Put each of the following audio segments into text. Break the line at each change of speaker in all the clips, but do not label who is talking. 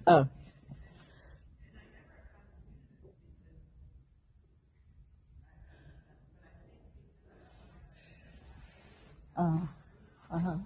Oh, uh-huh.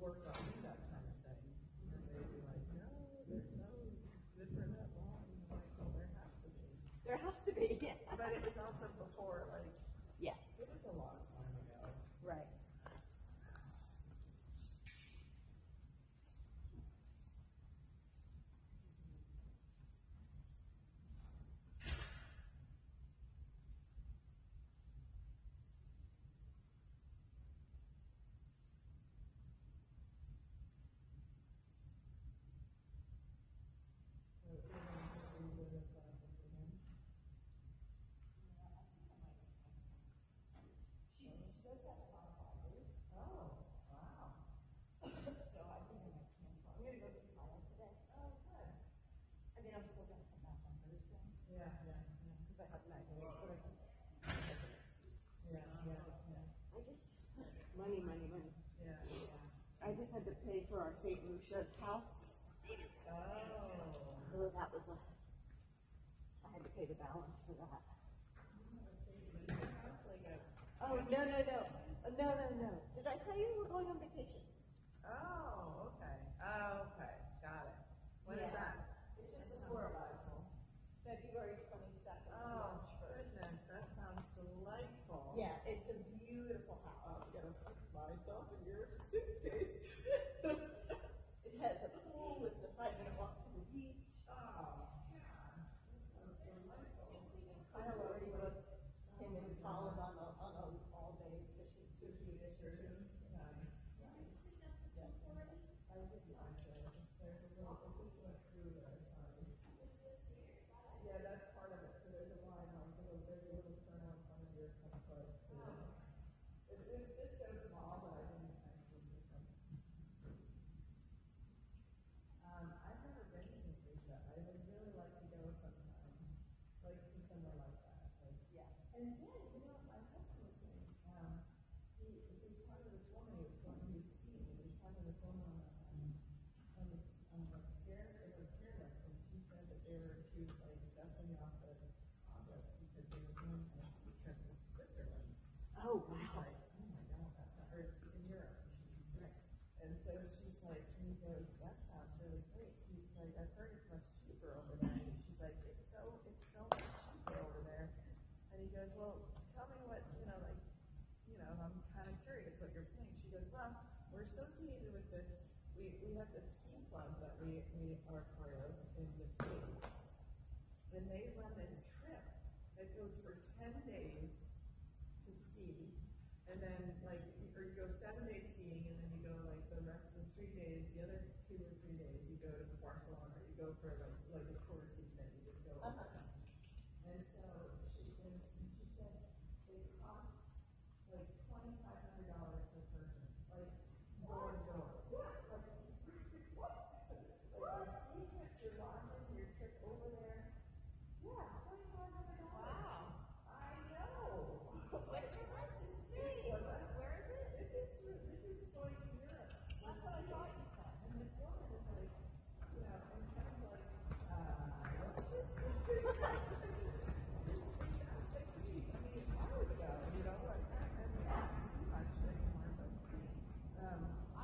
work on that kind of thing. And they'd be like, no, there's no different at law. And I'm like, well, there has to be.
There has to be, yeah.
But it was also before, like,
Yeah.
it was a long time ago.
Right. She does have a lot of fibers.
Oh, wow.
So I've been in my cancel. I'm going to go see Kyle today.
Oh, good.
I mean, I'm still going to come back on Thursday.
Yeah, yeah,
Because I have night days, but I can.
yeah, yeah,
I just, money.
yeah, yeah.
I just had to pay for our St. Lucia house.
Oh.
Oh, that was I had to pay the balance for that.
It's like a,
Oh, no. Did I tell you we're going on vacation?
oh, okay. Oh, okay. Got it. When is
Yeah.
that?
It's just the four of us. February 22nd.
Oh, goodness. That sounds delightful.
Yeah, it's a beautiful house.
I'm going to put myself in your suitcase.
It has a pool, it's a 5-minute walk to the beach.
Oh, God. That sounds delightful.
Kyle already booked him and Colin on a all day because she's too cute.
I did like it. There's a little, it just went through there. Yeah, that's part of it. So there's a line, like, there's a little turn on front of your foot. It's just so small that I didn't actually do it. I've never been to St. Lucia. I would really like to go sometime, like to somewhere like that. Like,
Yeah.
and then, you know, my husband was saying, he was talking to this woman, he was skiing, and he was talking to this woman on the stairlift, and she said that she was like dusting off the objects because they were doing a ski trip to Switzerland.
Oh,
And he's
wow.
like, oh my God, that's not, or in Europe, she's like, and so she's like, he goes, that sounds really great. He's like, I've heard it's much cheaper over there. And she's like, it's so much cheaper over there. And he goes, well, tell me what, like, I'm kind of curious what you're paying. She goes, well, we're associated with this, we have this ski club that we are part of in the States. And they run this trip that goes for 10 days to ski. And then, like, or you go 7 days skiing, and then you go, like, the rest of the 3 days, the other 2 or 3 days, you go to Barcelona, or you go for, like a touristy thing, you just go. And so, she said it costs, like, $2,500 per person, like, door to door. Like, ski trip, your lodging, your trip over there. Yeah, $2,500.
Wow.
I know.
Switzerland's insane. Where is it?
This is going to Europe.
That's what I thought you said.
And this woman is like, and kind of like, what's this? This is fantastic. I mean, I would go, like, and not too much anymore, but,
I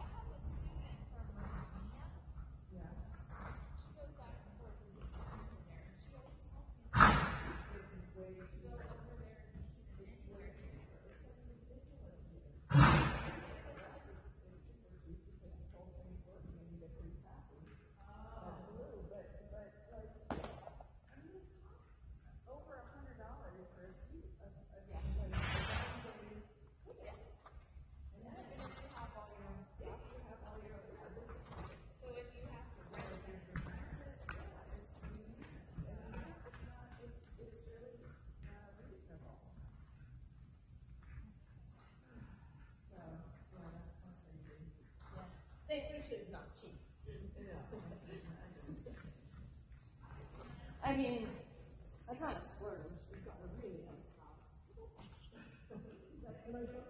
have a student from Romania.
yeah.
She goes back and forth with the over there. And she always tells me
This is way
to
too
go
much.
over there and ski the anywhere.
It's like ridiculous here. It's super cheap because the whole thing's working and you get free passes. Blue, but like, I mean, it costs over $100 for a ski, like,
Yeah.
a 9-day
Yeah.
and then
Even if you have all your own stuff.
you have all your,
So if you have to rent it,
it's really reasonable. So, yeah, that's not crazy.
yeah. St. Lucia is not cheap.
Yeah.
I mean, I kind of splurged. We got a really nice house.
And I don't know.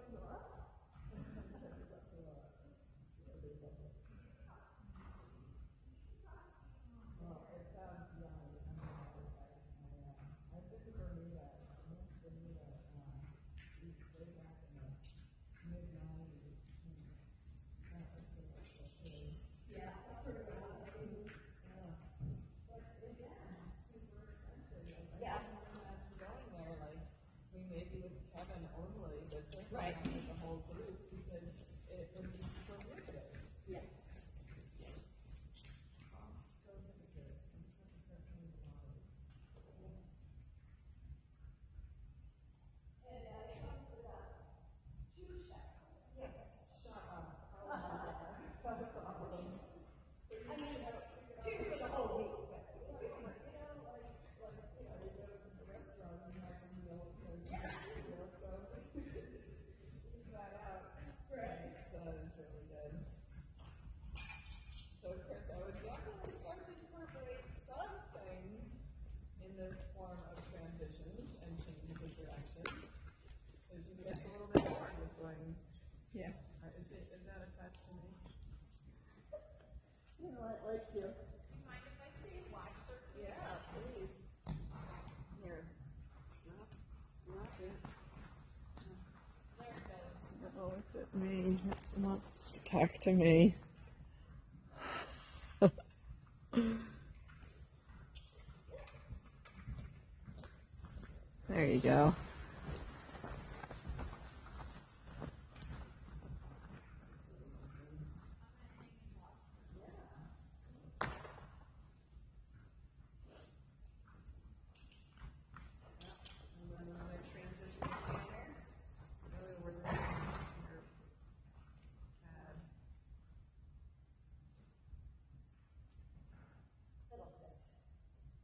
Well, it sounds young. I've been to Bermuda. I went to Bermuda way back in the mid-90s. That was Jan only, but certainly
Right.
not with the whole group, because it would be for visiting.
Yeah.
Go visit it. I'm just going to start doing the lobby. Yes, shut up. Oh my God. That's awesome.
I mean, two for the whole week.
So, Chris, I would definitely start to incorporate something in the form of transitions and changes of direction. Because it gets a little bit bored with going.
Yeah.
Is that attached to me?
You know, I like you.
Mind if I stay and watch for
Yeah, please. Here. Stop it.
there it goes.
Oh, it's at me. It wants to talk to me. There you go.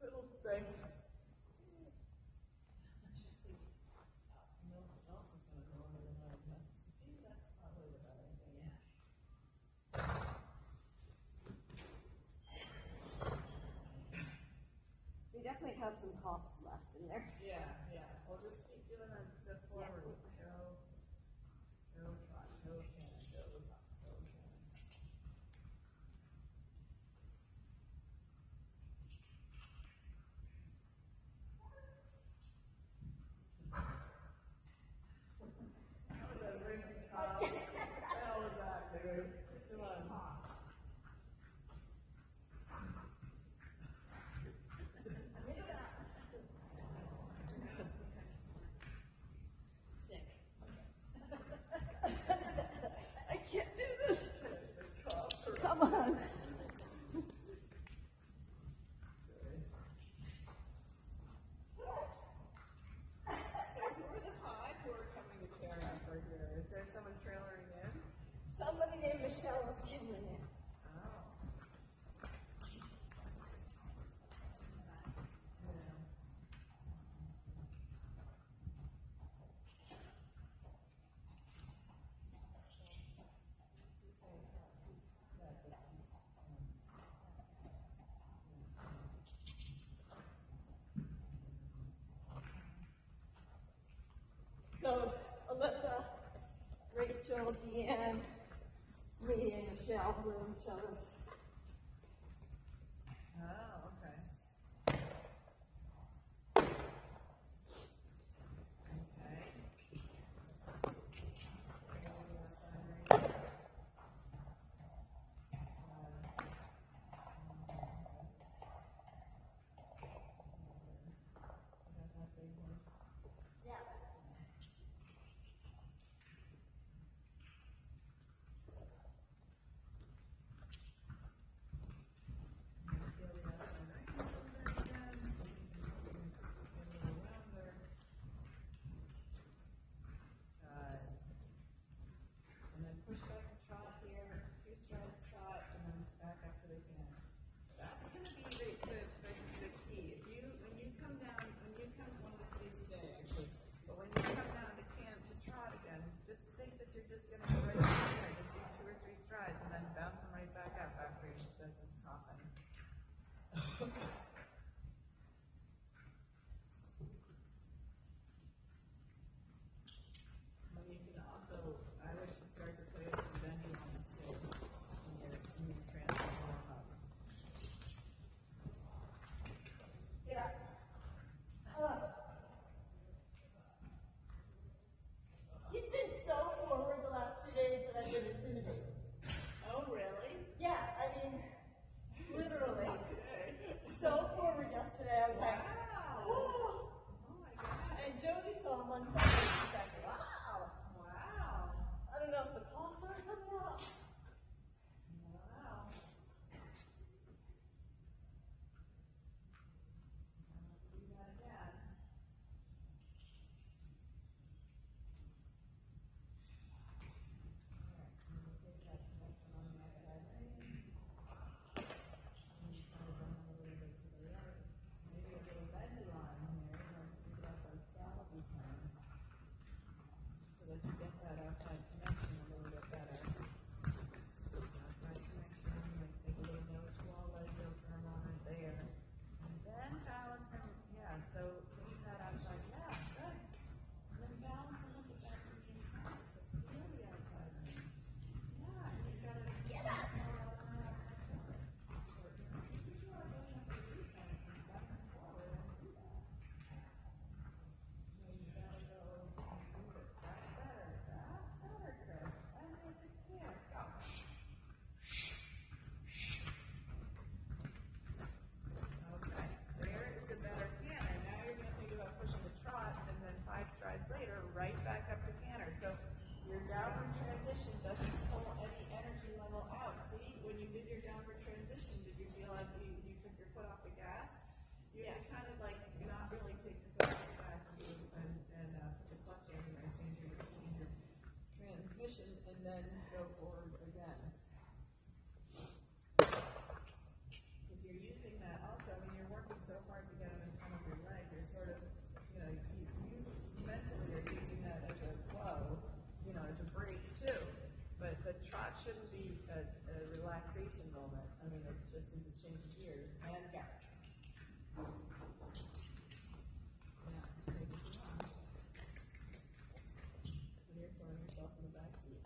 Little things.
We definitely have some coughs left in there.
Yeah, yeah. We'll just keep doing the forward. Go trot, go can, go hop, go can. That was a ringing cough. What the hell was that, dude? Come on.
Sick.
I can't do this.
Cough.
Come on.
So who are the five who are coming to care for here? Is there someone trailering in?
Somebody named Michelle was killing it.
Oh. Yeah.
So, Alyssa, Rachel, Deanne, me, and Michelle were in each other's.
Oh, okay.
Yeah.
And then push back to trot here, 2 strides trot, and then back up to the can. That's going to be the key. When you come, one of the keys today, actually, but trot shouldn't be a relaxation moment. I mean, it just is a change of gears. And go. Yeah, just take it too long. So you're throwing yourself in the back seat.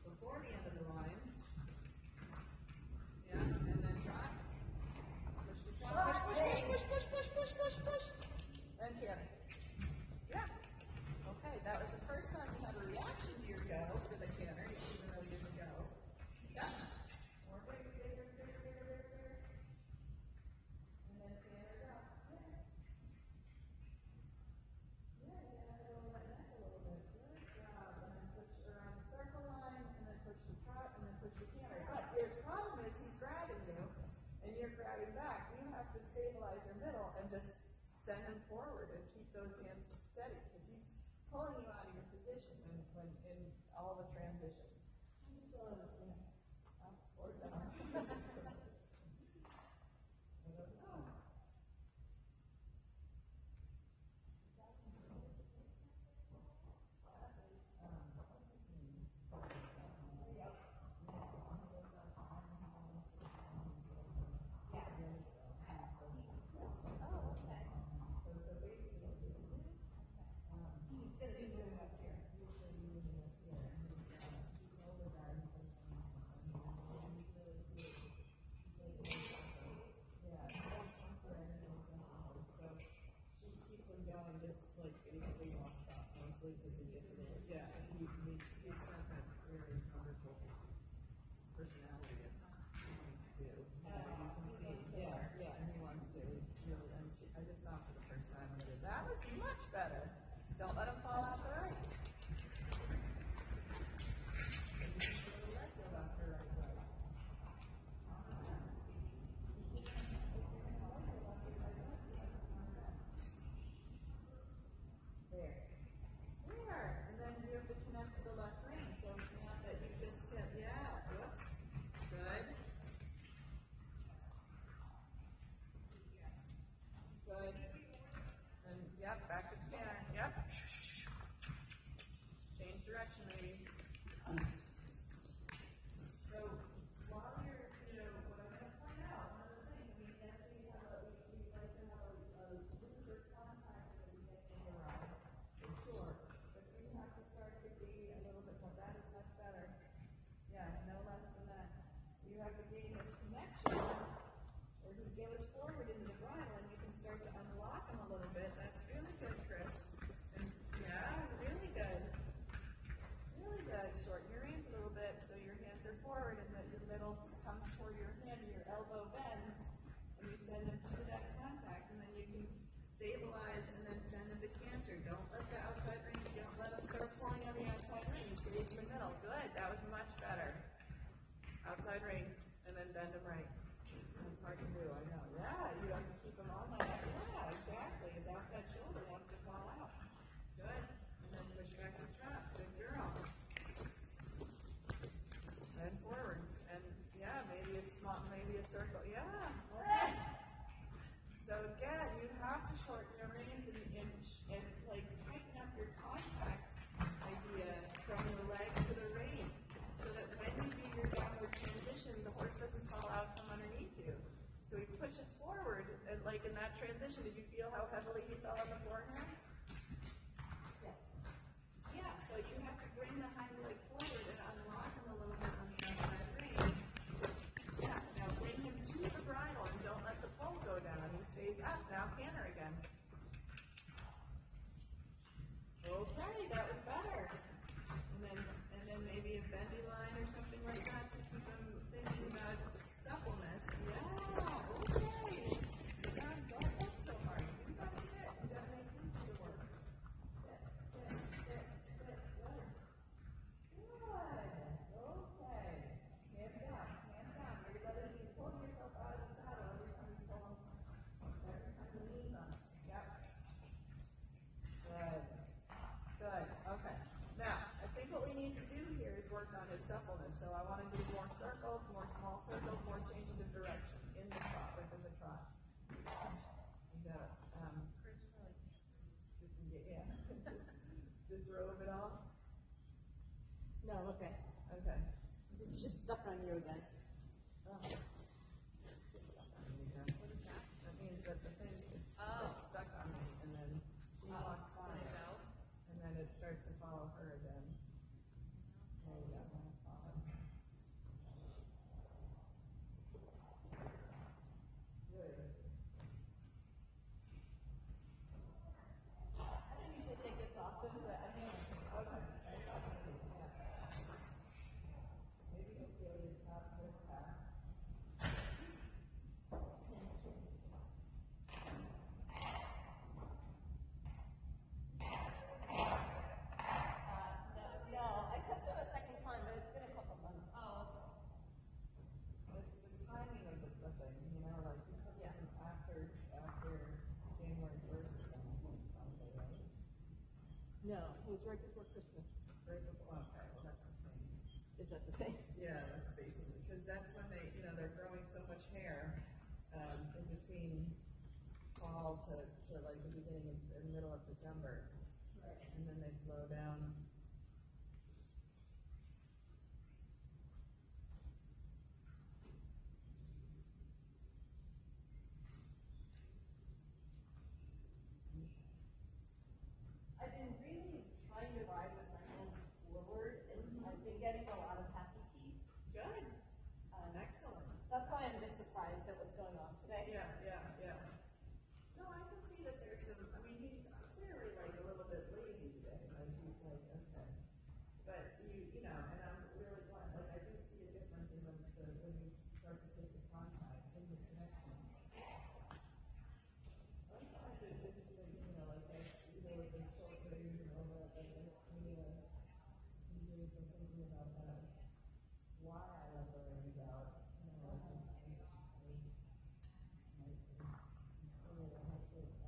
Before the end of the line. Yeah, and then trot. Push the trot. Push. And canter. Yeah. Okay, that was the first time you had a reaction to your go for the canter, even though you didn't go. Yeah. More bigger. And then canter up. Yeah, you gotta go that neck a little bit. Good job. And then push around the circle line, and then push the trot, and then push the canter. But your problem is he's grabbing you, and you're grabbing back. You have to stabilize your middle and just send him forward and keep those hands steady, because he's pulling you out of your position when in all the transitions. Up or down. He's got that very wonderful personality of wanting to do. You can see, and he wants to. It's really, I just saw him for the first time and I did, that was much better. Don't let him fall off the right. Let go off the right leg. There. And then you have to connect to the left rein. So it's not that you just get, whoops. Good. Good. And back to the canter. Change direction, maybe. So while you're, what I'm going to point out, one of the things, we like to have a looser contact that we get in the ride, for sure. But you have to start to be a little bit more. That is much better. Yeah, no less than that. You have to gain this connection, or he goes forward into the bridle, and you can start to unlock him a little bit. That's really good, Chris. And really good. Really good. Shorten your reins a little bit so your hands are forward and that your middle comes toward your hand and your elbow bends, and you send them to that contact, and then you can stabilize and then send them to canter. Don't let the outside rein, don't let them start pulling on the outside rein. Stays in the middle. Good. That was much better. Outside rein, and then bend them right. That's hard to do, I know. Yeah, you have to keep them on like that. Yeah, exactly. His outside shoulder wants to fall out. Good. And then push back to trot. Good girl. Bend forward. And maybe a circle. Yeah. Okay. So again, you have to shorten your reins and like tighten up your contact idea from the leg to the rein, so that when you do your downward transition, the horse doesn't fall out from underneath you. So he pushes forward, and like in that transition, did you feel how heavily he fell on the forehand? Yes. Yeah, so you have to bring the hind leg forward and unlock him a little bit on the outside rein. Yeah, now bring him to the bridle and don't let the pole go down. He stays up. Now canter again. Okay, that was better. And then maybe a bendy line or something like that to keep him thinking about suppleness. Yeah, okay. Don't work so hard. You gotta sit. You gotta make room for the work. Sit. Good.
stuck on you again.
Oh. What is that? That means that the thing is gets stuck on me, and then she walks by
Did it
it,
go?
and then it starts to follow her again. There you go. Follow. Good.
I don't usually take this often, but I think
Maybe you'll feel your top hip back.
no, I kept it a second time, but it's been a couple months.
Oh,
It's the timing of the thing, you know, like you put them after January 1st or something, probably, right?
No, it was right before Christmas.
Right before, okay, well, that's the same.
Is that the same?
Yeah, that's basically, because that's when they, you know, they're growing so much hair, in between fall to like the beginning of, the middle of December.
Right.
And then they slow down.
I've been really trying to ride with my hands forward, and I've been getting a lot of happy teeth.
Good. Excellent.
That's why I'm just surprised at what's going on today.
Yeah. No, I can see that there's some, I mean, he's clearly like a little bit lazy today, like he's like, okay. But you know, and I'm really glad, like I do see a difference in when you start to take the contact in the connection. I find it interesting, you know, like you know, with the children and all that, like I'm really thinking about that. Why I love learning about, you know, like I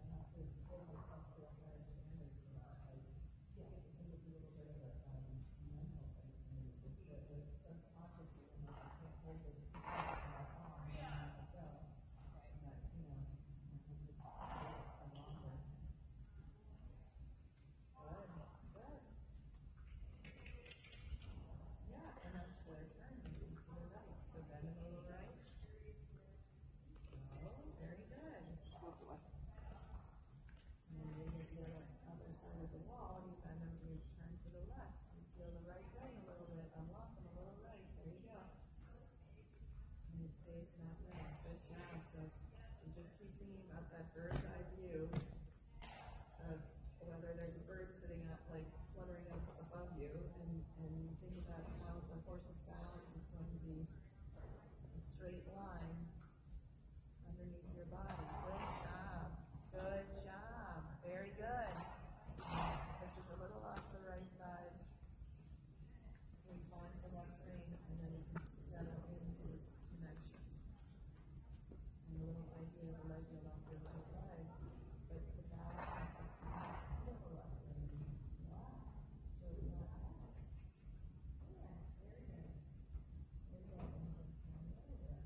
have to hold myself to a higher standard for that. Like, yeah, I think it's a little bit of a mental thing. And it's just the subconsciously, and I can't hold it on and let it go. And that, you know, I have to hold it for longer. Good. Yeah, and that's the turn to the right. So bend a little right. Oh, very good.
Oh boy.
And then you get to the other side of the wall, you bend and you turn to the left. You feel the right way a little bit. I'm walking a little right. There you go. And it stays in that way. Good job. So you just keep thinking about that bird's eye view of whether there's a bird sitting up, like fluttering up above you, and think about how the horse's balance is going to be a straight line underneath your body. Good job. Good job. Very good. This is a little off the right side. So you find the left rein, and then you can settle into the connection. And a little idea of the leg going off your right leg. But the balance is the left rein. Wow. So we got that. Yeah, very good. Very good.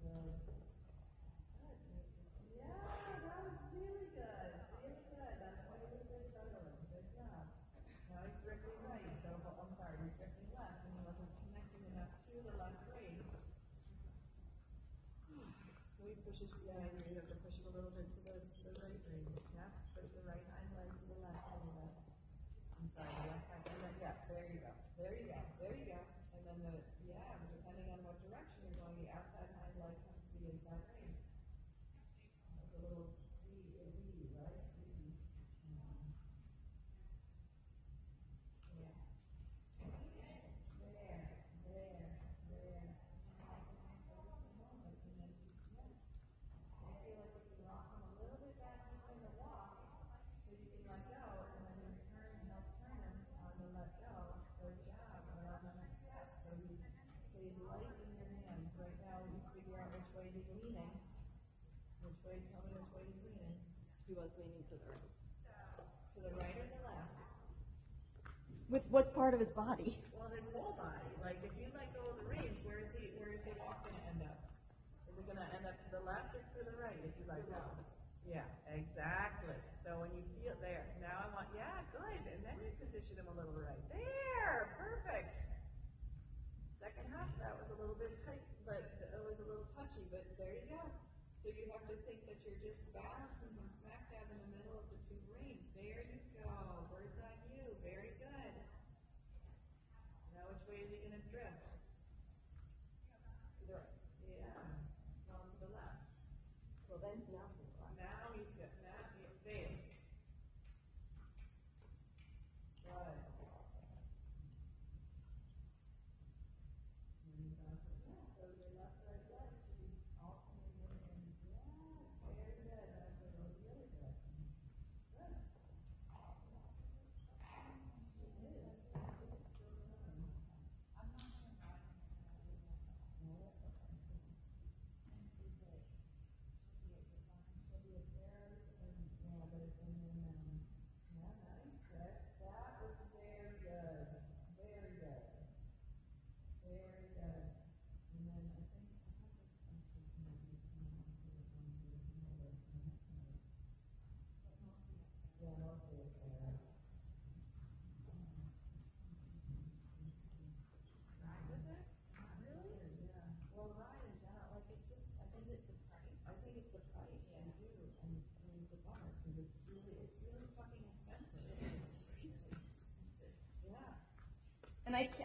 There. Very good. Yeah, that was really good. Really good. That's why you were good juggling. Good job. Now he's drifting right. So I'm sorry, he's drifting left, and he wasn't connecting enough to the left rein. So he pushes. Yeah, you have to push him a little bit to the right rein. Yeah, push the right hind leg to the left a little bit. I'm sorry, the left hind leg. Yeah, there you go. There you go. There you go. And then depending on what direction you're going, the outside hind leg comes to the inside rein. Like a little V, right? V. Yeah. There. I feel like you can rock him a little bit back behind the walk, so you can let go, and then you help turn him on the let go. Good job. Or on the next step. So he's light in your hand. Right now, you figure out which way he's leaning. Tell me which way he's leaning.
He was leaning to the right.
To the right or the left?
With what part of his body?
Well, his whole body. Like if you let go of the reins, where is the walk going to end up? Is it going to end up to the left or to the right if you let go? Yeah, exactly. So when you feel there, now I want, yeah, good. And then you position him a little right. There, perfect. Second half of that was a little bit tight, but it was a little touchy, but there you go. So you have to think that you're just balancing him smack dab in the middle of the two reins. There you go. Bird's eye view. Very good. Now which way is he going to drift? To the right. Yeah. No, to the left.
Well, then now to the left.
Now he's got that. There. Good. So your left, right, left. Alternating and yeah, very good. That's a little the other direction. Good.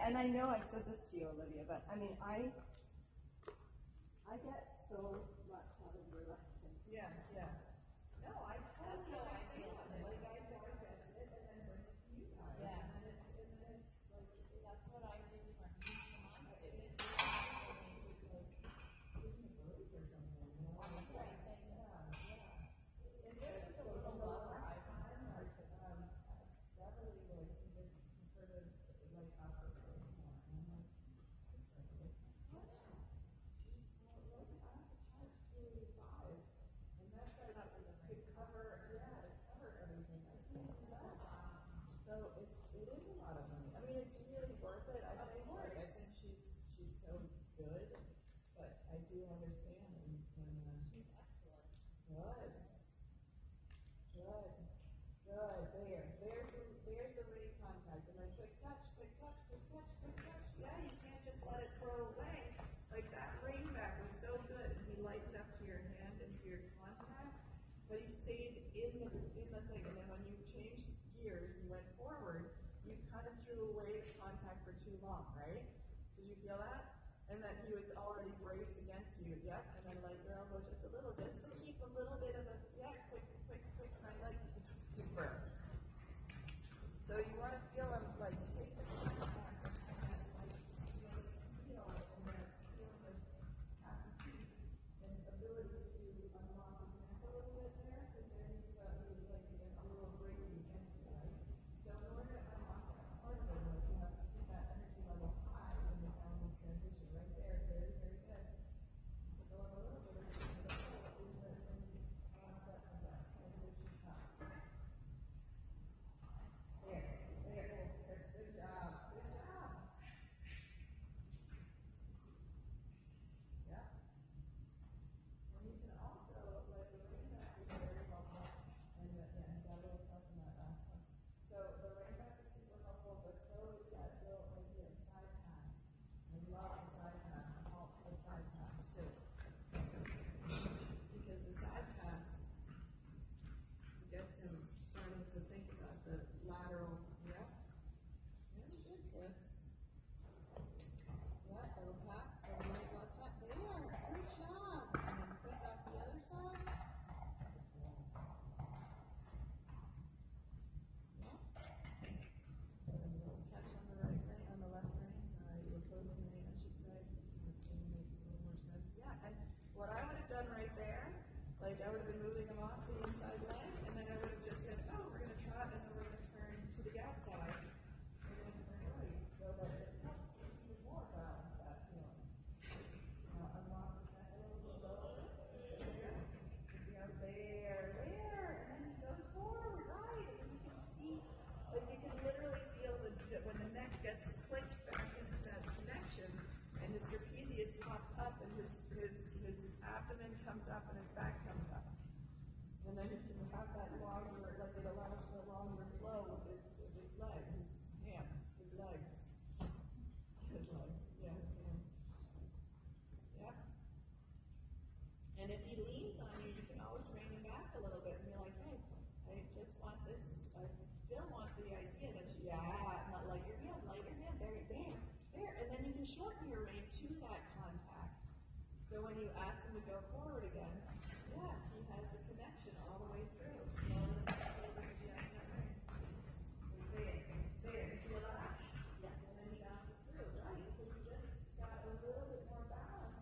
And I know I've said this to you, Olivia, but I mean, I get so much out of your lesson.
Yeah, yeah. No, I totally understand. Like I digest it and then bring it to you guys.
Yeah.
And it's like
That's what I do for my students.
So it is a lot of money. I mean, it's really worth it. I think she's so good, but I do understand and
She's excellent.
good. Good. There's the ray contact, and then quick touch, quick touch, quick touch, quick touch. Yeah, you can't just let it throw away. Like that ring back was so good. He lightened up to your hand and to your contact, but he stayed in the thing. And then when you changed gears, you went forward, you kind of threw away the contact for too long, right? Did you feel that? And that he was already braced against you, yep. And then let your elbow just a little, just to keep a little bit of a, yeah, quick. And I like super. So you want to feel him like take the contact and then like feel it and then feel the happy feet and ability to unlock his neck a little bit there, because then he was like a little bracing against you, right? So in order to unlock that part of it, like you have to keep that energy level high in the downward transition right there. Very, very good. So go up a little bit into the So when you ask him to go forward again, yeah, he has the connection all the way through. Lower the back over to the outside ring. There, feel that? Yeah, and then he bounces through, right? So you just got a little bit more balance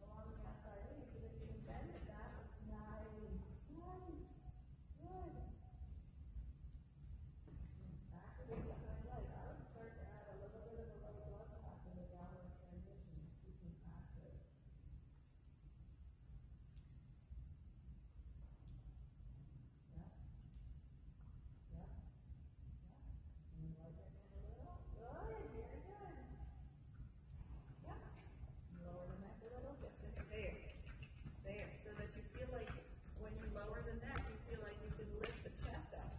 along the outside ring. So that you can bend it, that was nice. Good. Back to the outside leg. I would start to add a little bit of a right blood tap in the downward transition to keep him active. Yeah. Yeah. And then right back in a little. Good, very good. Yeah. Lower the neck a little, just in there. There. So that you feel like when you lower the neck, you feel like you can lift the chest up.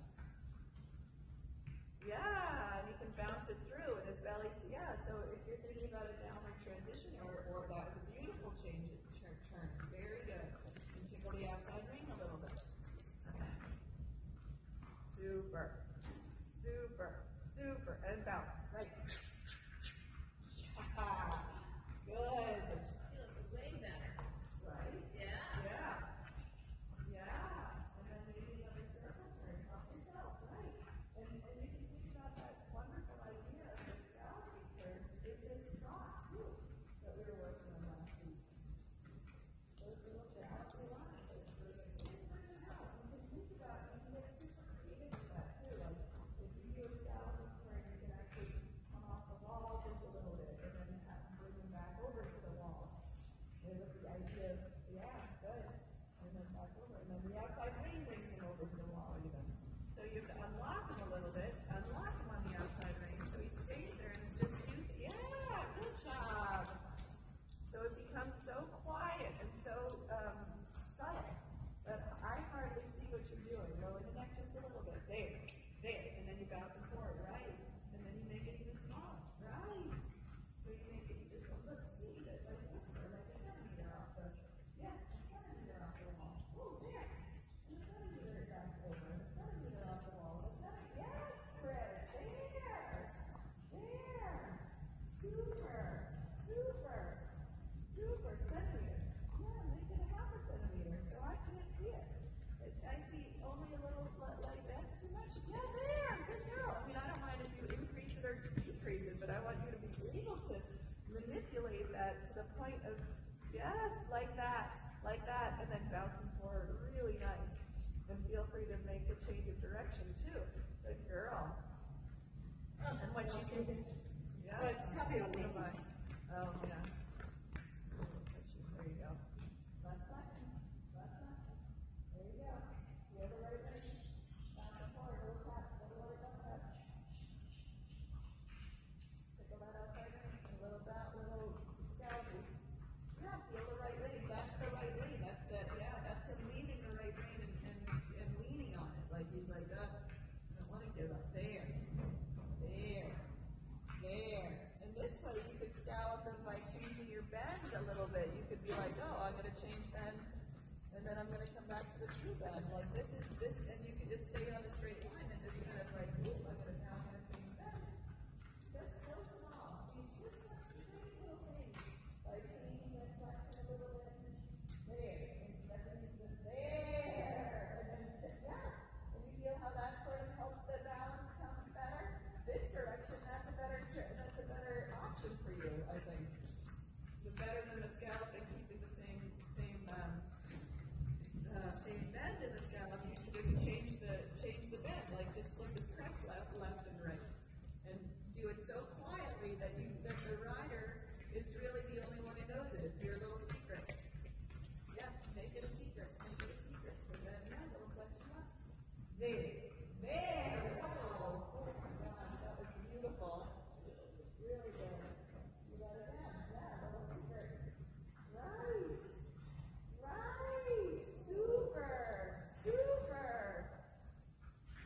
Yeah, and you can bounce it through, and his belly, yeah, so if you're thinking about a downward transition, or that was a beautiful change, turn, very good. And tickle the outside ring a little bit. Super, and bounce, right. Yeah, good.
He looks way better.
Right?
Yeah.
Yeah. And then maybe another circle turn, help yourself, right? And you can think about that wonderful idea of the scalloping turn in this trot too, that we were working on last week. Those little galloping lines. You can think about it, you can get super creative with that too. Like if you do a scalloping turn, you can actually come off the wall just a little bit and then have to bring them back over to the wall. And with the idea of, yeah, good. And then back over. And then the outside ring brings him over to the wall even. So you have to unlock him a little bit, unlock him on the outside ring so he stays there and it's just you. Yeah, good job. So it becomes so quiet and so subtle that I hardly see what you're doing. Lower the neck just a little bit. There. And then you bounce him forward, right? And then you make it even smaller, right? So you make it just a little teeny bit like this, or like a centimeter off the, yeah, a centimeter off the wall. Oh, there. And a centimeter back over, and a centimeter off the wall. And a centimeter. Yes, Chris. There. Super. Centimeter. Yeah, make it a half a centimeter. So I can't see it. I see only a little, like that's too much. Yeah, there. Good girl. I mean, I don't mind if you increase it or decrease it, but I want you to be able to manipulate that to the point of, yes, like that, and then bouncing forward really nice. And feel free to make the change of direction too. Good girl. And what you can, yeah,
it's probably on me.
Oh, yeah. There you go. Left button. There you go. Feel the right leg. Back and forward, little tap, little right tap. Tickle that outside ring, a little back, little scalpy. Yeah, feel the right leg. That's the right leg. That's it. Yeah, that's him leaving the right ring and leaning on it. Like he's like, I don't want to give up. There. And this way you could scallop him by changing your bend a little bit. You could be like, oh, I'm going to change bend, and then I'm going to come back to the true bend. Like this, and you can just stay on a straight line and just kind of like, ooh, I'm going to change bend. That's so small. He's just such a great little thing. By changing that flexion a little bit. There. And then there. And then, yeah. And you feel how that sort of helps the balance come better? This direction, that's a better option for you, I think. The better than the scalloping, keeping the same bend in the scallop. You can just change the bend, like just flip his crest left and right, and do it so quietly that the rider is really the only one who knows it. It's your little secret. Yeah, make it a secret. So then, yeah, little flexion up. There. Oh my God, that was beautiful. Really good. You got it in. Yeah, little secret. Right.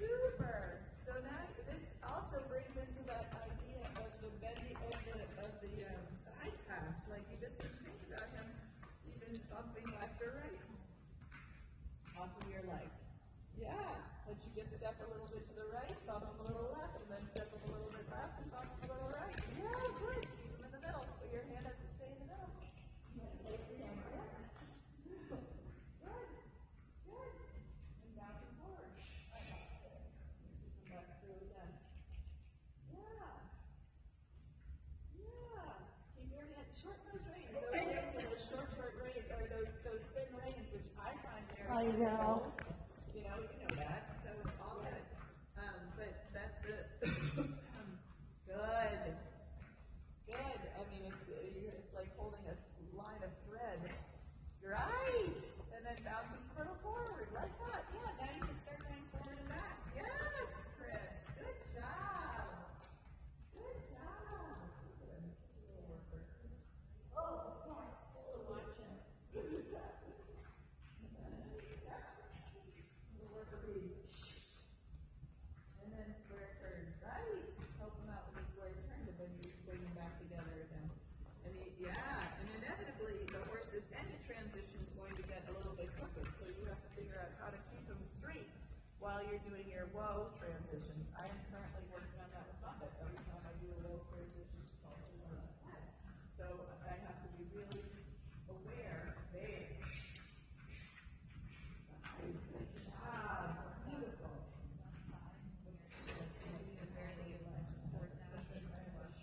Super. So now this also brings into that idea of the bending of the side pass. Like you just can think about him even bumping left or right off of your leg. Yeah, but you just step a little bit to the right, bump him a little left, and then step him a little bit left and bump him a little right. Yeah, good. Keep him in the middle, but your hand has to stay in the middle.
I know.
You know that. So all good. But that's the good. Good. I mean, it's like holding a line of thread. Right. And then bouncing a little forward like that. Yeah. Now you can start going forward and back. Yes, Chris. Good job. Good job. Oh, sorry. Watching. And then square turn, right? Help him out with the square turn, but then you bring them back together again. And and inevitably the horse's any transition is going to get a little bit crooked, so you have to figure out how to keep them straight while you're doing your whoa transition. I am currently working on that with Buffett. Every time I do a whoa transition, it's called to learn that. So I have to be really aware there. Good job. Beautiful.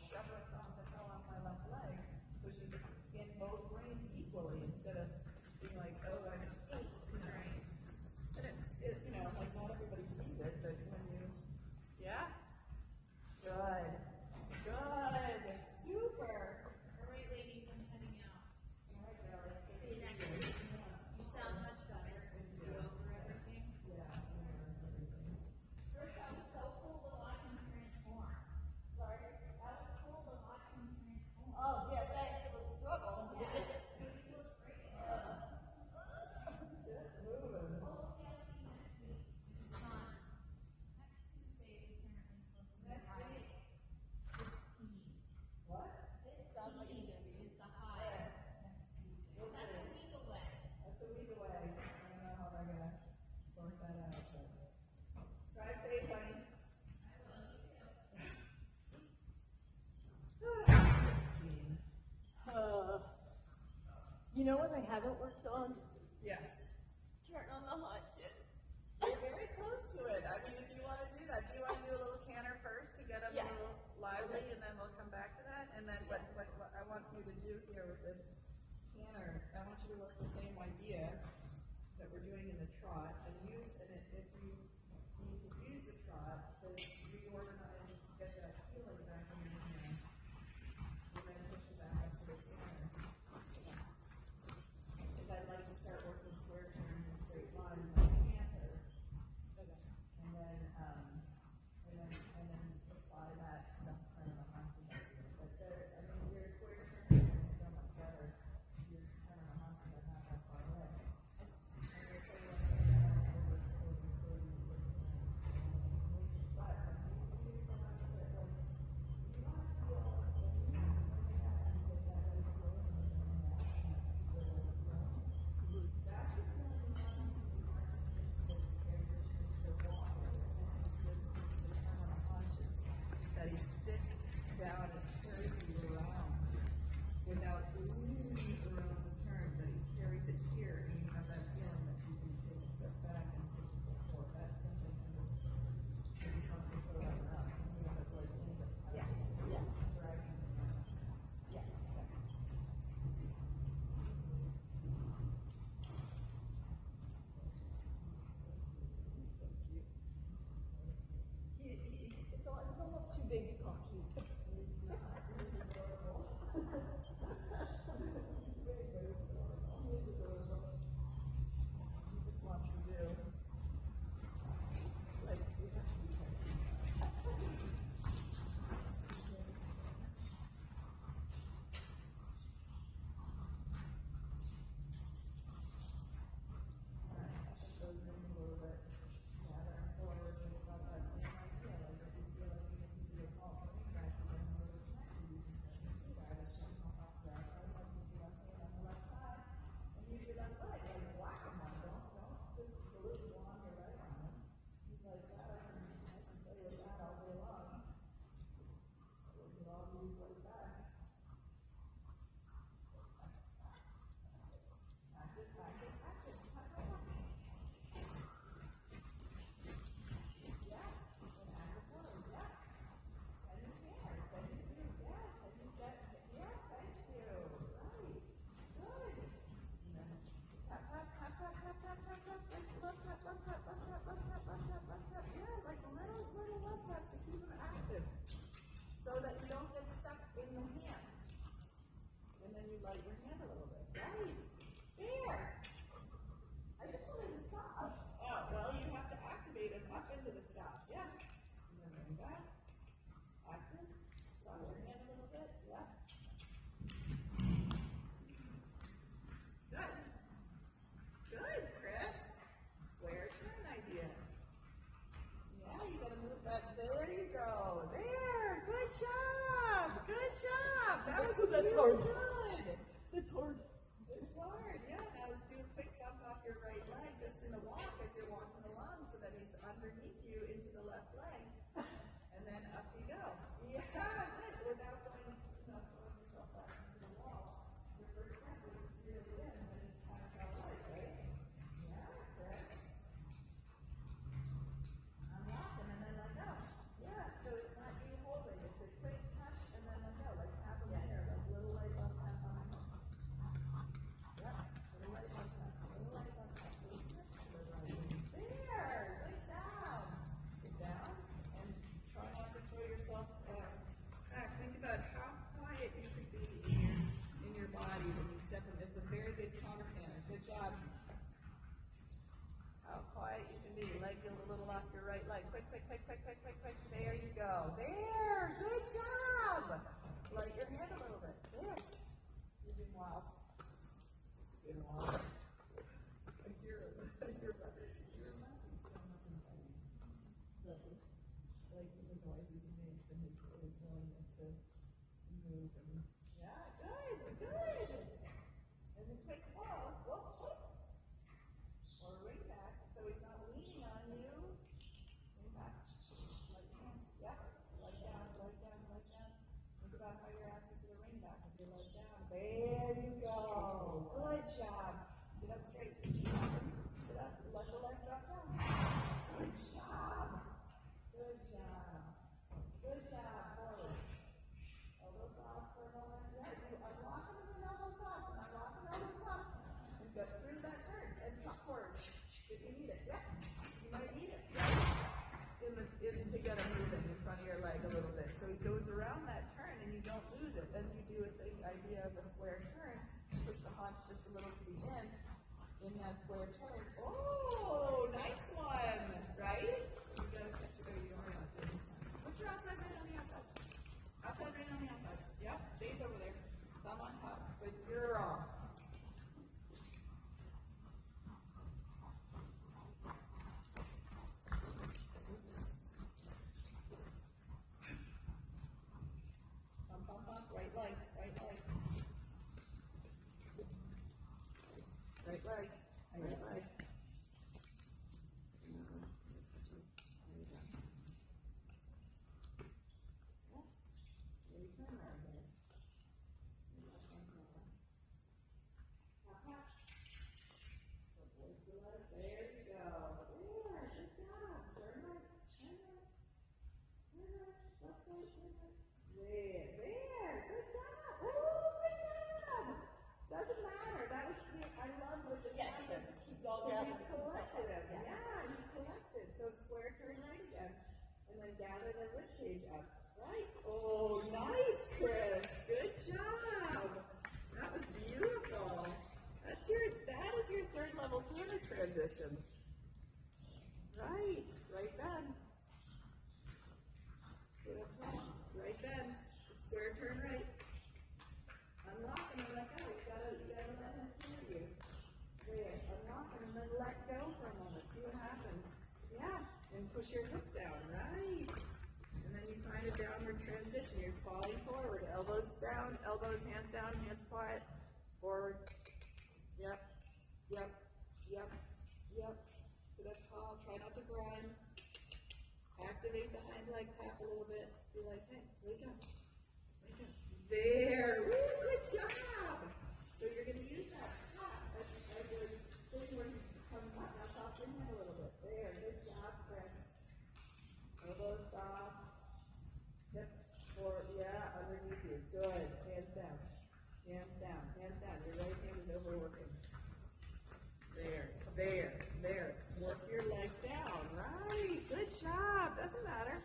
Shove her off the hell off my left leg, so she's in both reins equally instead of being like, oh, I'm right. And like not everybody sees it, but when you, yeah, good, super.
All right, ladies, I'm heading out.
All right, girl, let's
See you next week. You sound much better. You over everything?
Yeah.
First, I was so cool that I can transform. Sorry? I was cool that I can transform.
Oh, yeah, thanks for the struggle.
Yeah. You look great.
Good moving.
Oh, yeah, I'll see you next week. Fun. Next Tuesday is apparently supposed to be
Next
high.
week.
15.
What?
Sounds like it's the high next Tuesday. That's a week away.
That's a week away. I don't know how they're gonna sort that out, but drive safe, honey.
You know what I haven't worked on?
Yes.
Turn on the haunches.
You're very close to it. I mean, if you want to do that, do you want to do a little canter first to get them
Yeah.
a little lively, and then we'll come back to that? And then what I want you to do here with this canter, I want you to work the same idea that we're doing in the trot, and if you need to use the trot to reorganize and get that feeling back in your hand, and then push it back up to the canter. Because I'd like to start working square turn in a straight line like a canter. And then apply that stuff kind of a but your square turn is so much better. You're kind of a hunter that not that far away. And you're putting up but you need to come up with it like you want to feel like you have to get that and get that really close and then that's the feeling you want to do that he sits down and carries you around without leaning around the turn, that he carries it here and you have that feeling that you can take a step back and push it forward. That's something kind of maybe something to throw out up. It's like
Yeah.
dragging
Yeah. It's almost too big to call cute.
He just wants to do. It's like we have to be careful. Those in a little bit. Yeah, they're forward and about that same idea. Like if you feel like you need to do a call coming back, you can move it back, you can do that. It's not how light your hand a little bit. Right. There.
I just wanted to stop.
Oh, well, you have to activate him up into the stop. Yeah. And then bring back. Active. Stop your hand a little bit. Yeah. Good. Good, Chris. Square turn idea. Yeah, you gotta move that. There you go. There. Good job. Good job. That was really good.
It's hard.
It's hard. Yeah. Now do a quick jump off your right leg just in a walk as you're walking along so that he's underneath you into the left leg. And then up you go. Yeah, good. Without going yourself back into the wall. Your first step is really in and then it's kind of fell out, right? Yeah, correct. Unlock and then let go. Yeah, so it's not you holding. It's a quick touch and then let go. Like tap them in there, like little light bump tap on the head. Yeah, little light bump tap. Little light bump tap. There, good job. Sit down and try not to throw yourself back. Think about how quiet you could be in your body when you step in. It's a very good counter canter. Good job. How quiet you can be. Leg a little off your right leg. Quick, quick, quick, quick, quick, quick, quick. There you go. There. Good job. Light your hand a little bit. There. You're being wild. Being wild. I hear it. I hear it. Like the noises he makes and his willingness to move and yeah, good, good. And then quick ball, whoop, whoop. Or ring back so he's not leaning on you. Ring back, light down, yeah, light down, light down, light down. Think about how you're asking for the ring back if you light down. There you go. Good job. Sit up straight. Sit up, let the leg drop down. Good job. Good job. Good job. Forward. Elbows off for a moment. Yeah, you unlock them and then elbows off. And unlock and elbows off. And go through that turn and drop forward. If you need it. Yeah. You might need it. Right? To get a movement in front of your leg a little bit. So it goes around that turn and you don't lose it. Then you do the idea of a square turn. Push the haunch just a little to the end. In that square turn. Oh, nice one. Right? You gotta catch it where you are out there. Put your outside right on the outside. Outside right on the outside. Yep, stays over there. Thumb on top. Good girl. Bump, bump, bump. Right leg. Right leg. Right leg. Right leg. There you go. There, good job. Turn right. Turn right. Turn right. Left side, turn right. There. Good job. Oh, good job. Doesn't matter. That was cute. I love what the
Keep going.
Yeah, you collected him. Yeah, you collected. So square turn right again. And then gather the rib cage up. Right. Oh, nice, Chris. Good job. That was beautiful. That is your third level canter transition. Right. Right bend. Right bend. Square turn right. Unlock and then let go. You gotta let him steer you. There. Unlock and then let go for a moment. See what happens. Yeah. And push your hip down. Right. And then you find a downward transition. You're falling forward. Elbows down, hands down, hands quiet. Forward. Yep. Sit up tall. Try not to grind. Activate the hind leg, tap a little bit. Be like, hey, wake up. Wake up. There. Woo, good job. So you're going to use that tap as a thing where you come up. Now soft your hand a little bit. There. Good job, Chris. Elbows soft. Hip forward. Yeah, underneath you. Good. Hands down. Hands down. Hands down. Your right hand is overworking. There. Work your leg down. Right. Good job. Doesn't matter.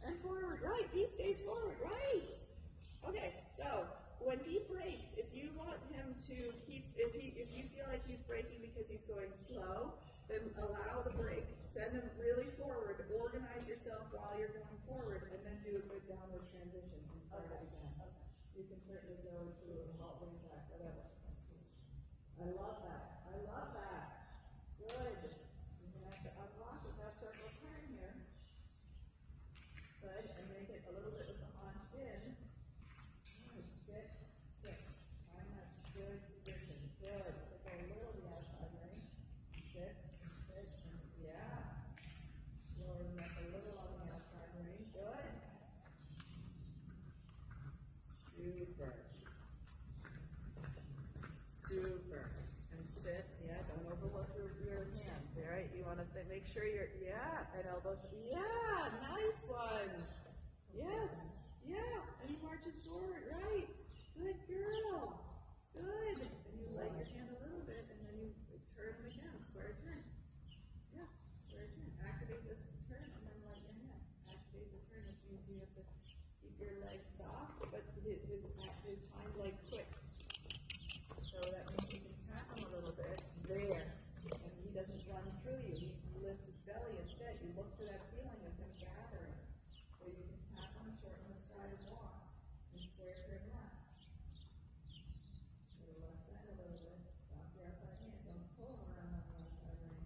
And forward. Right. He stays forward. Right. Okay. So when he breaks, if you want and allow the break. Send them really forward. Organize yourself while you're going forward, and then do a good downward transition and start it again. You can certainly go into a halt, bring back, whatever. I love that. I love that. Good. You're going to have to unlock with that circle turn here. Good. And make it a little bit with the haunch in. Good. Sit. Sit. Find that good position. Good. Go a little to the outside ring. Sit. Sit. Yeah. Lower the neck a little on the outside ring. Good. Super. Super. And sit. Yeah, don't overlook your hands. All right. You want to make sure you're, yeah, and elbows. Yeah, nice one. Yes. Yeah. And he marches forward. Right. Good girl. Good. And you light your hand a little bit, and then you turn them again. Square turn. Yeah. Square turn. Activate this turn, and then light your hand. Activate the turn, which means you have to keep your legs soft, but his hind leg quick. So that means you can tap him a little bit. There. And he doesn't run through you. He lifts his belly instead. You look for that feeling of him gathering. So you can tap him, shorten the stride and walk. And square turn left. To the left side a little bit. Stop the outside hand. Don't pull him around on the outside ring.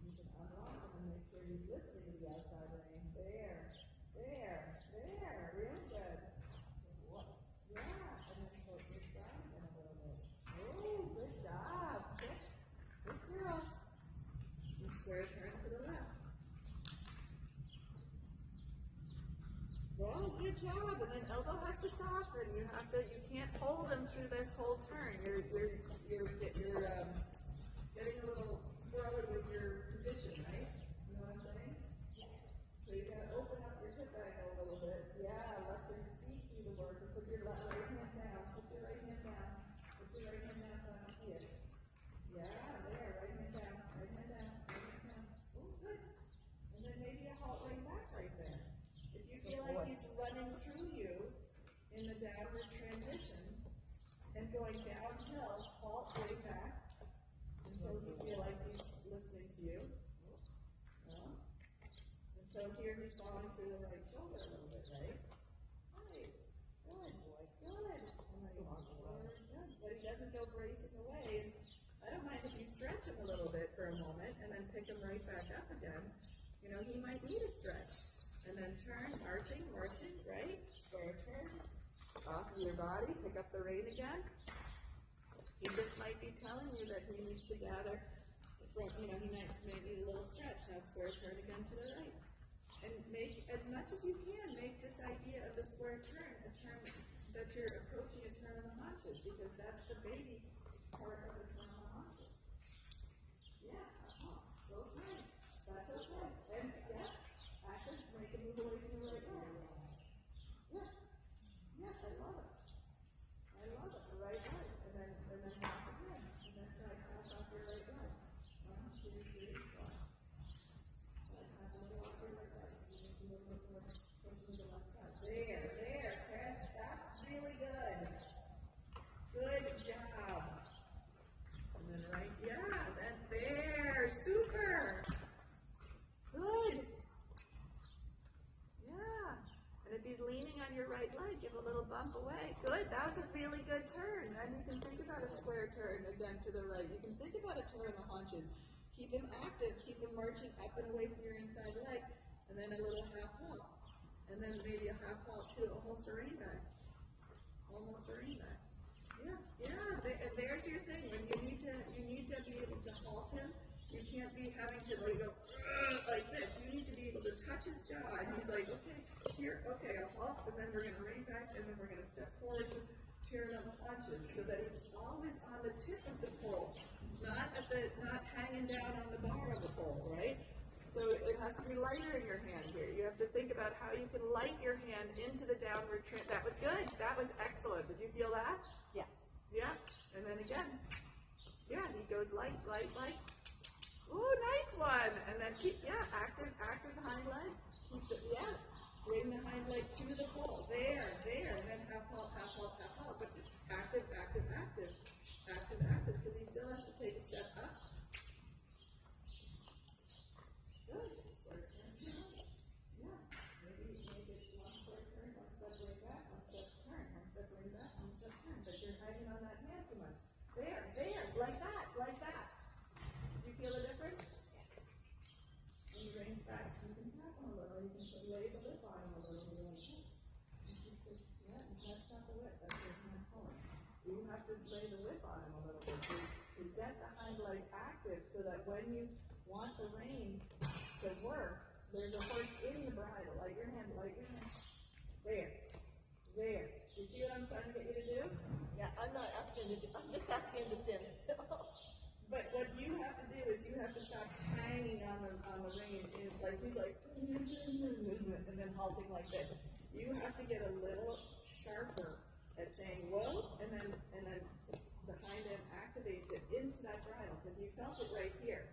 You can unlock him and make sure he's listening to the outside ring. There. There. There. Real good. Yeah. And then put your stride in a little bit. Oh, good job. Good girl. You square turn to the left. Well, good job. And then elbow has to soften. You can't hold him through this whole turn. You're getting a little squirrely with your position, right? You know what I'm saying? So you gotta open up your hip angle a little bit. Yeah, let your feet do the work. And put your right hand down. Put your right hand down. Put your right hand down so I can see it. Yeah, there. Right hand down. Right hand down. Right hand down. Oh, good. And then maybe a halt right back right there. If you feel like he's running through you in the downward transition and going downhill, halt way back until you feel like he's listening to you. Yeah. And so here he's falling through the right shoulder a little bit, right? Right. Good boy. Good. And then he walks forward. Good. But he doesn't go bracing away. And I don't mind if you stretch him a little bit for a moment and then pick him right back up again. You know, he might need a stretch. And then turn, marching, right? Square turn. Off of your body, pick up the rein again. He just might be telling you that he needs to gather from, he might need a little stretch. Now square turn again to the right. And make, as much as you can, make this idea of the square turn a turn that you're approaching a turn on the haunches, because that's the baby part of the turn on the haunches. Yeah, go through. That's okay. And yeah. Active, make a move away from the right leg. Yeah. Yeah, I love it. I love it. The right leg. And then half again. And then try to pass off your right leg. 1, 2, 3, 4. Try to pass off your right leg. You need to move more to the left side. There, Chris. That's really good. Good job. And then right, yeah, then there. Super. Good. And if he's leaning on your right leg, give a little bump away. Good, that was a really good turn. And you can think about a square turn again to the right. You can think about a turn on the haunches. Keep him active, keep him marching up and away from your inside leg. And then a little half halt. And then maybe a half halt to almost a rein back. Almost a rein back. Yeah. And there's your thing. When you need to be able to halt him. You can't be having to go like this. You need to be able to touch his jaw. And he's like, okay, here, okay, I'll halt, and then we're going to rein back, and then we're going to step forward to turn on the haunches, so that he's always on the tip of the pole, not hanging down on the bar of the pole, right? So it has to be lighter in your hand here. You have to think about how you can light your hand into the downward trend. That was good. That was excellent. Did you feel that?
Yeah.
Yeah. And then again. Yeah, he goes light. Ooh, nice one. And then keep, active hind leg. Bring the hind leg to the pole. There. And then half halt. But active, because he still has to take a step up. lay the lip on him a little bit like that. Yeah, that's not the lip, that's your hand pulling. You have to lay the lip on him a little bit to get the hind leg active so that when you want the rein to work, there's a horse in the bridle. Light your hand, light your hand. There. There. You see what I'm trying to get you to do?
Yeah, I'm not asking him to do, I'm just asking him to stand still.
But what you have to do is you have to stop hanging on the rein, and like he's like, and then halting like this. You have to get a little sharper at saying whoa, and then the hind end activates it into that bridle because you felt it right here.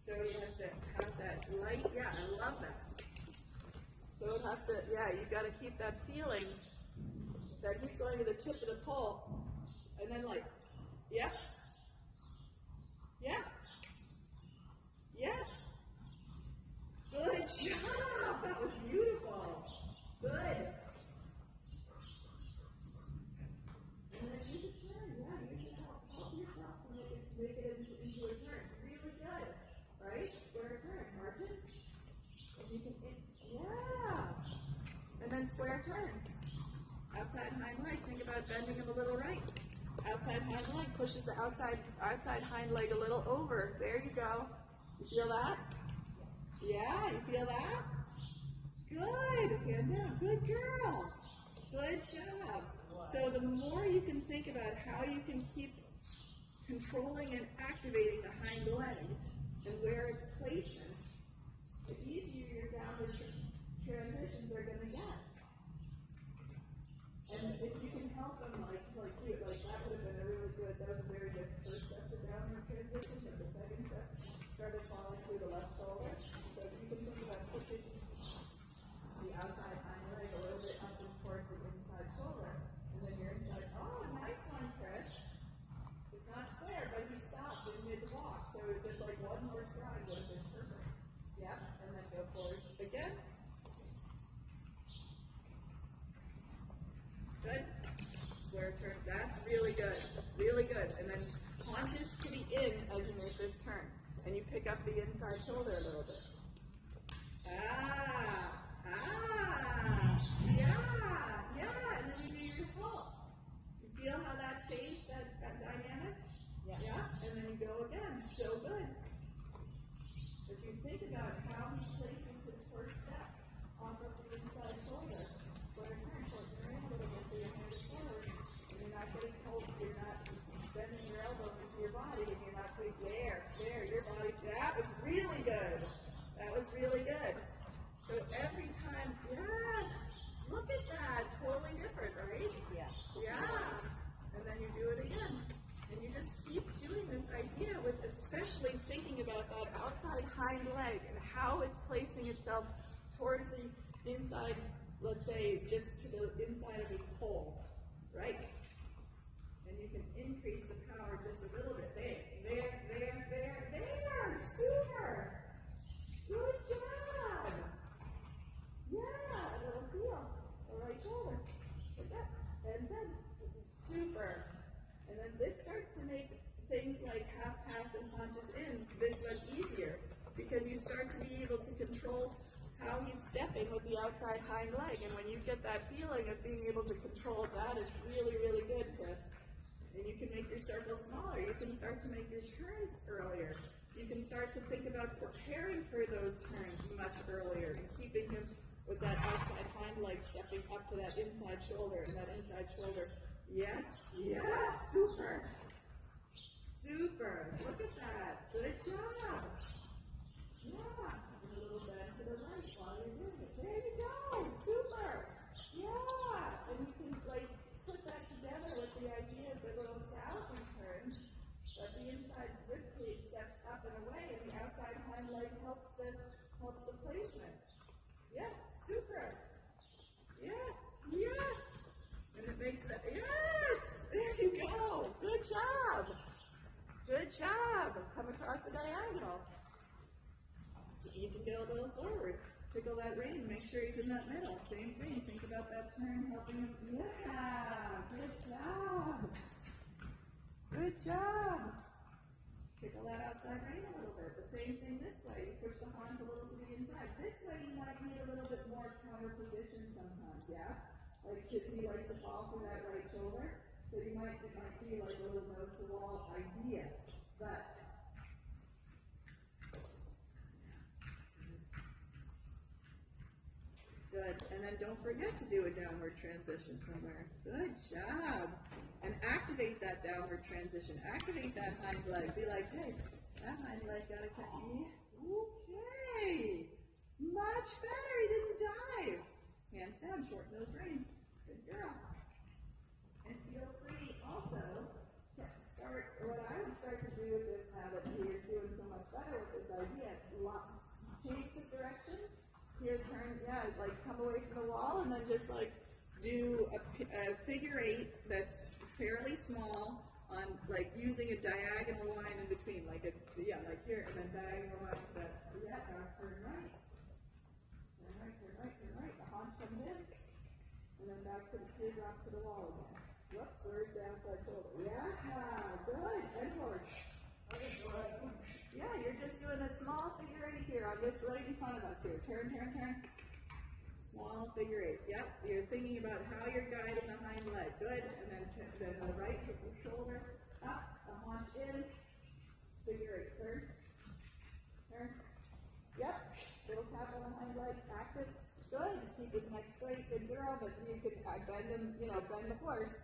So he has to have that light. Yeah, I love that. So it has to. Yeah, you've got to keep that feeling that he's going to the tip of the pole, and then like, yeah. Yeah. Yeah. Good job. That was beautiful. Good. And then you just turn. Yeah, you should help yourself to make it into a turn. Really good. Right? Square turn. Margin. And you can, yeah. And then square turn. Outside hind leg. Think about bending him a little right. Outside hind leg pushes the outside hind leg a little over. There you go. You feel that? Yeah, you feel that? Good. Hand down. Good girl. Good job. So the more you can think about how you can keep controlling and activating the hind leg and where its placement, the easier your downward transitions are going to get. And if you can help them, like do it, like that would have been a really good, that was a very good first step to downward transition, but the second step started falling through the left shoulder. So if you can think about pushing the outside hind leg a little bit up and towards the inside shoulder, and then your inside, oh, nice one, Chris. It's not square, but he stopped in mid-walk, so just like one more stride would have been perfect. Yeah, and then go forward again. Good. Square turn. That's really good. Really good. And then haunches to the in as you make this turn. And you pick up the inside shoulder a little bit. Yeah. And then you do your halt. You feel how that changed that dynamic? Yeah. And then you go again. So good. If you think about how he places his first step off of the inside shoulder, square turn, short turn a little bit so your hand is forward, and you're not getting hold, you're not bending your elbow into your body, and you're not putting there, your body's, that was really good. That was really good. So every time, yes, look at that, totally different, right?
Yeah.
Yeah. And then you do it again. And you just keep doing this idea with especially thinking about that outside hind leg and how it's placing itself towards the inside, let's say just to the inside of his pole, right? And you can increase the power just a little bit. There. Super. Good job. Yeah, a little feel. The right shoulder. Like that. And then, super. And then this starts to make things like half pass and haunches in this much easier because you start to be able to control how he's stepping with the outside hind leg. And when you get that feeling of being able to control that, it's really, really good, Chris. And you can make your circles smaller. You can start to make your turns earlier. You can start to think about preparing for those turns much earlier and keeping him with that outside hind leg stepping up to that inside shoulder and that inside shoulder. Yeah, super. Look at that. Good job. Yeah, and a little bend to the right while you're doing it. There you go. Super. Yeah, and you can like put that together with the idea of the little scalloping turn. That the inside rib cage steps up and away, and the outside hind leg helps the placement. Yeah, super. Yeah. And it makes that, yes! There you go. Good job. Come across the diagonal. So you can go a little forward. Tickle that rein. Make sure he's in that middle. Same thing. Think about that turn helping him. Yeah. Good job.
Tickle that outside rein a little bit. The same thing this way. You push the haunch a little to the inside. This way you might need a little bit more counter position sometimes, yeah? Like Kitsy likes to fall through that right shoulder. So it might feel like a little nose to wall idea. But good. And then don't forget to do a downward transition somewhere. Good job. And activate that downward transition. Activate that hind leg. Be like, hey, that hind leg got to cut. Okay. Much better. He didn't dive. Hands down. Short nose rein. Good girl. And feel free also to start, what I would start to do with this now that you're doing so much better with this idea, change the direction. Here, turn, like come away from the wall and then just like do a figure 8 that's fairly small on like using a diagonal line in between, like like here, and then diagonal line to that. Yeah, now turn right. Turn right, turn right, turn right. The haunch comes in, and then back to the teardrop to the wall again. Whoops, where's the outside shoulder? Yeah, good. And forward. Yeah, you're just doing a small figure 8 here on this right in front of us here. Turn, turn, turn. Small figure 8. Yep, you're thinking about how you're guiding the hind leg. Good. And then the right shoulder up, the haunch in. Figure 8. Turn. Turn. Yep. Little tap on the hind leg. Active. Good. Keep his neck straight. Good girl. But you can bend him, bend the horse.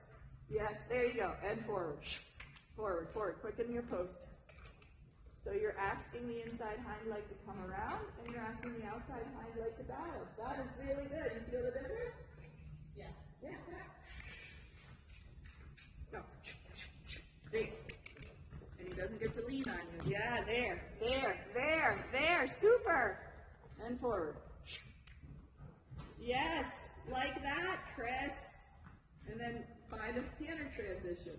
Yes, there you go. And forward. Forward, forward. Quicken your post. So you're asking the inside hind leg to come around, and you're asking the outside hind leg to balance. That is really good. You feel the difference?
Yeah.
Yeah. Go. There. And he doesn't get to lean on you. Yeah, there. Super. And forward. Yes, like that, Chris. And then find a canter transition.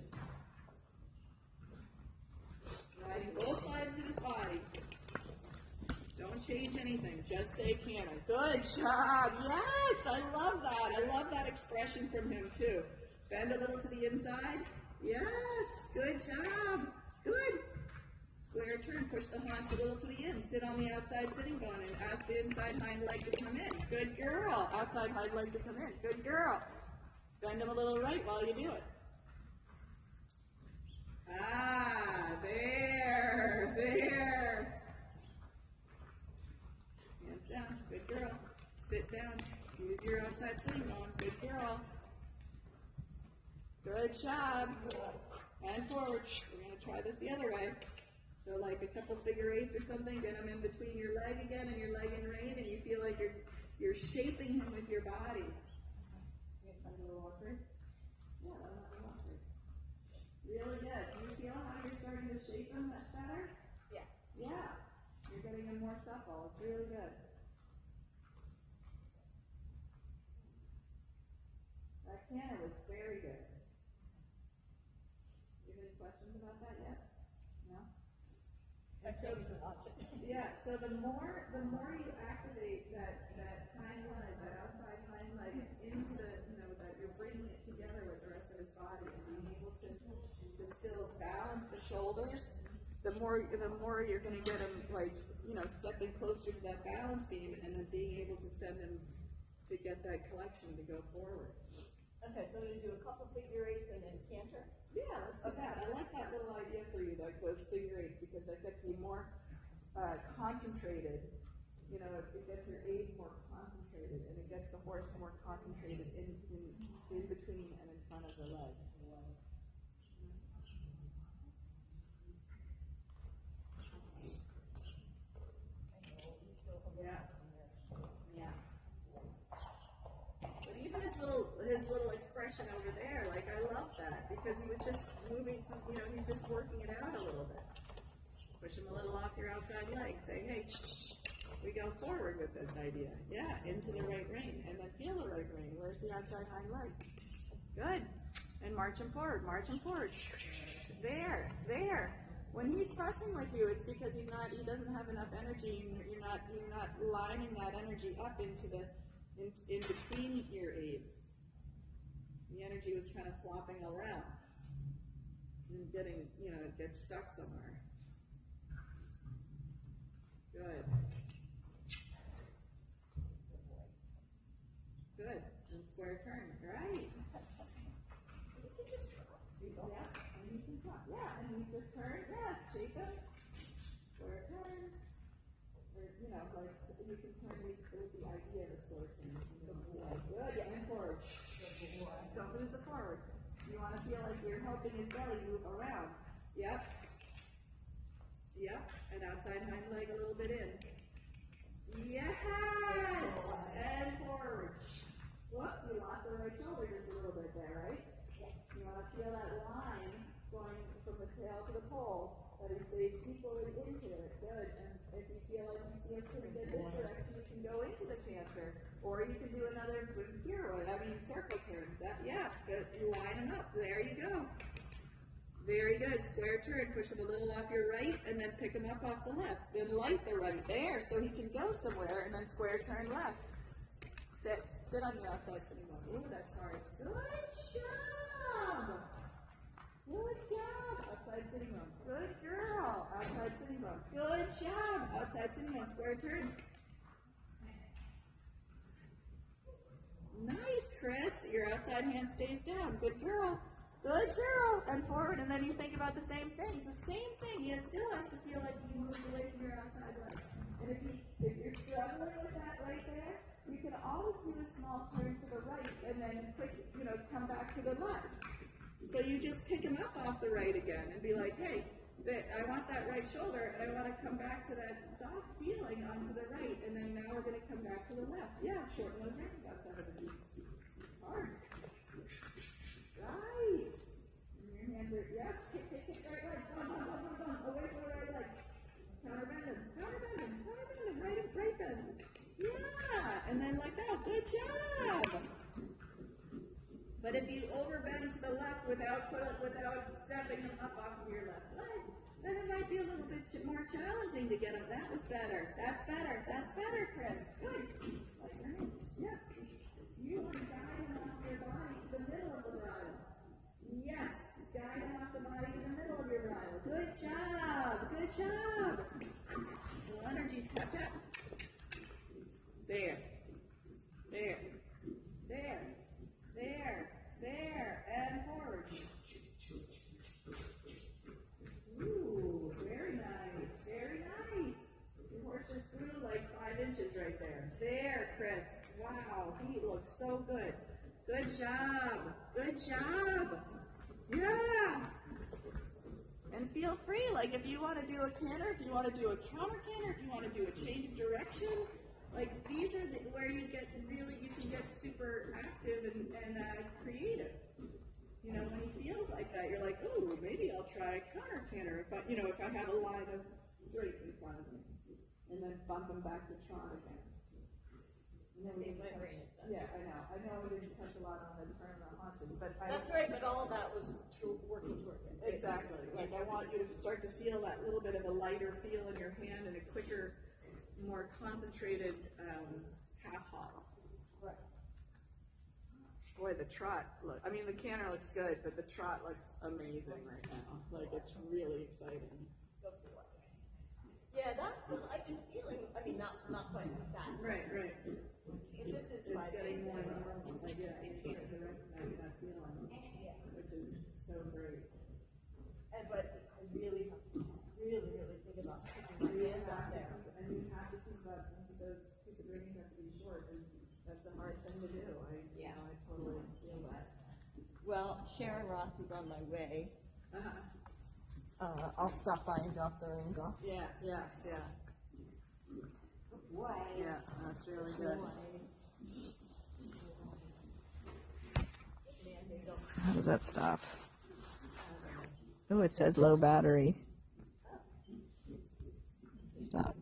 Riding both sides of his body. Don't change anything. Just say canter. Good job. Yes, I love that. I love that expression from him too. Bend a little to the inside. Yes, good job. Good. Square turn. Push the haunch a little to the in. Sit on the outside sitting bone and ask the inside hind leg to come in. Good girl. Outside hind leg to come in. Good girl. Bend him a little right while you do it. There. Hands down. Good girl. Sit down. Use your outside sitting bone. Good girl. Good job. And forward. We're going to try this the other way. So like a couple figure 8s or something, get them in between your leg again and your leg and rein, and you feel like you're shaping him with your body. You get a little awkward? Yeah, let him have a little awkward. Really good. Do you feel how you're starting to shape him much better?
Yeah.
Yeah. You're getting him more supple. It's really good. That canter was very good. You have any questions about that yet? No? And so, yeah, so the more you activate that hind leg, that outside hind leg into the, that you're bringing it together with the rest of his body and being able to still balance the shoulders, the more you're going to get him stepping closer to that balance beam and then being able to send him to get that collection to go forward.
Okay, so I'm going to do a couple figure 8s and then canter.
Yeah, let's do that. I like that little idea for you, like those figure 8s, because that gets you more concentrated. It gets your aids more concentrated, and it gets the horse more concentrated in between and in front of the leg. Yeah. But even his little expression over there, like I love that, because he was just moving he's just working it out a little bit. Push him a little off your outside leg. Say, hey, we go forward with this idea. Yeah, into the right rein, and then feel the right rein. Where's the outside hind leg? Good. And march him forward. There. When he's fussing with you, it's because he doesn't have enough energy, and you're not lining that energy up into in between your aids. The energy was kind of flopping around and getting, it gets stuck somewhere. Good. Good. And square turn. Right. Yeah, and you can talk. Yeah, and you just turn. Yeah, shake them. Square turn. Or, you know, like, you can turn with the idea of the square turn. Good. Yeah, and forward. Don't lose the forward. You want to feel like you're helping his belly move around. Yep. Yep. And outside hind leg a little bit in. Yes! And forward. Whoops, you lost the right shoulder just a little bit there, right? You want to feel that line going from the tail to the pole, that it stays equally into it. Good. And if you feel like you see a pretty good this direction, you can go into the canter. Or you can do another circle turn. Yeah, good. Line them up. There you go. Very good. Square turn. Push them a little off your right, and then pick them up off the left. Then light the right there, so he can go somewhere, and then square turn left. Sit. Sit on the outside sitting bone. Ooh, that's hard. Good job. Good job. Outside sitting bone. Good girl. Outside sitting bone. Good job. Outside sitting bone. Square turn. Nice, Chris. Your outside hand stays down. Good girl. Good girl. And forward, and then you think about the same thing. It's the same thing. He still has to feel like he moves away from your outside leg. And if you're struggling with that right there, you can always do a small turn to the right and then come back to the left. So you just pick him up off the right again and be like, hey, I want that right shoulder and I want to come back to that soft feeling onto the right, and then now we're going to come back to the left. Yeah, shorten those hands outside of the hard. Right. And your hands are, yeah, kick right leg. Boom. Away from the right leg. Counterbend him. Right bend. Yeah, and then like that. Good job. But if you overbend to the left without stepping them up off of your left leg, then it might be a little bit more challenging to get them. That was better. That's better, Chris. Good. Like your hand. Yeah. You want to guide them off your body to the middle of the bridle. Yes. Guide them off the body to the middle of your bridle. Good job. Good job. A little energy. Tap, tap. There. And forward. Ooh, very nice. Your horse just grew like 5 inches right there. There, Chris. Wow, he looks so good. Good job. Yeah. And feel free, like if you want to do a canter, if you want to do a counter canter, if you want to do a change of direction, like these are where you can get super active and creative. You know, when he feels like that, you're like, ooh, maybe I'll try a counter canter if I have a line of straight in front of me, and then bump him back to trot again. And then yeah, I know we didn't touch a lot on the turn on haunches, but
that's right. But all of that was working towards it.
Exactly. Like I want you to start to feel that little bit of a lighter feel in your hand and a quicker, more concentrated half hop.
Right.
Boy, the trot the canter looks good, but the trot looks amazing right now. Like it's really exciting.
Yeah, that's what I've been feeling. I mean, not quite like that.
Right.
This is
it's getting more normal. Like, yeah, you're starting to recognize that feeling, which is so great.
But I really have to think about picking my hands out there.
And you have to think about those stupid rings have to be short, and that's a hard thing to do. I totally feel that.
Well, Sharon Ross is on my way.
Uh-huh.
I'll stop by and drop the rings off.
Yeah.
Way.
Yeah, that's really good. How does that stop? Oh, it says low battery. Stop.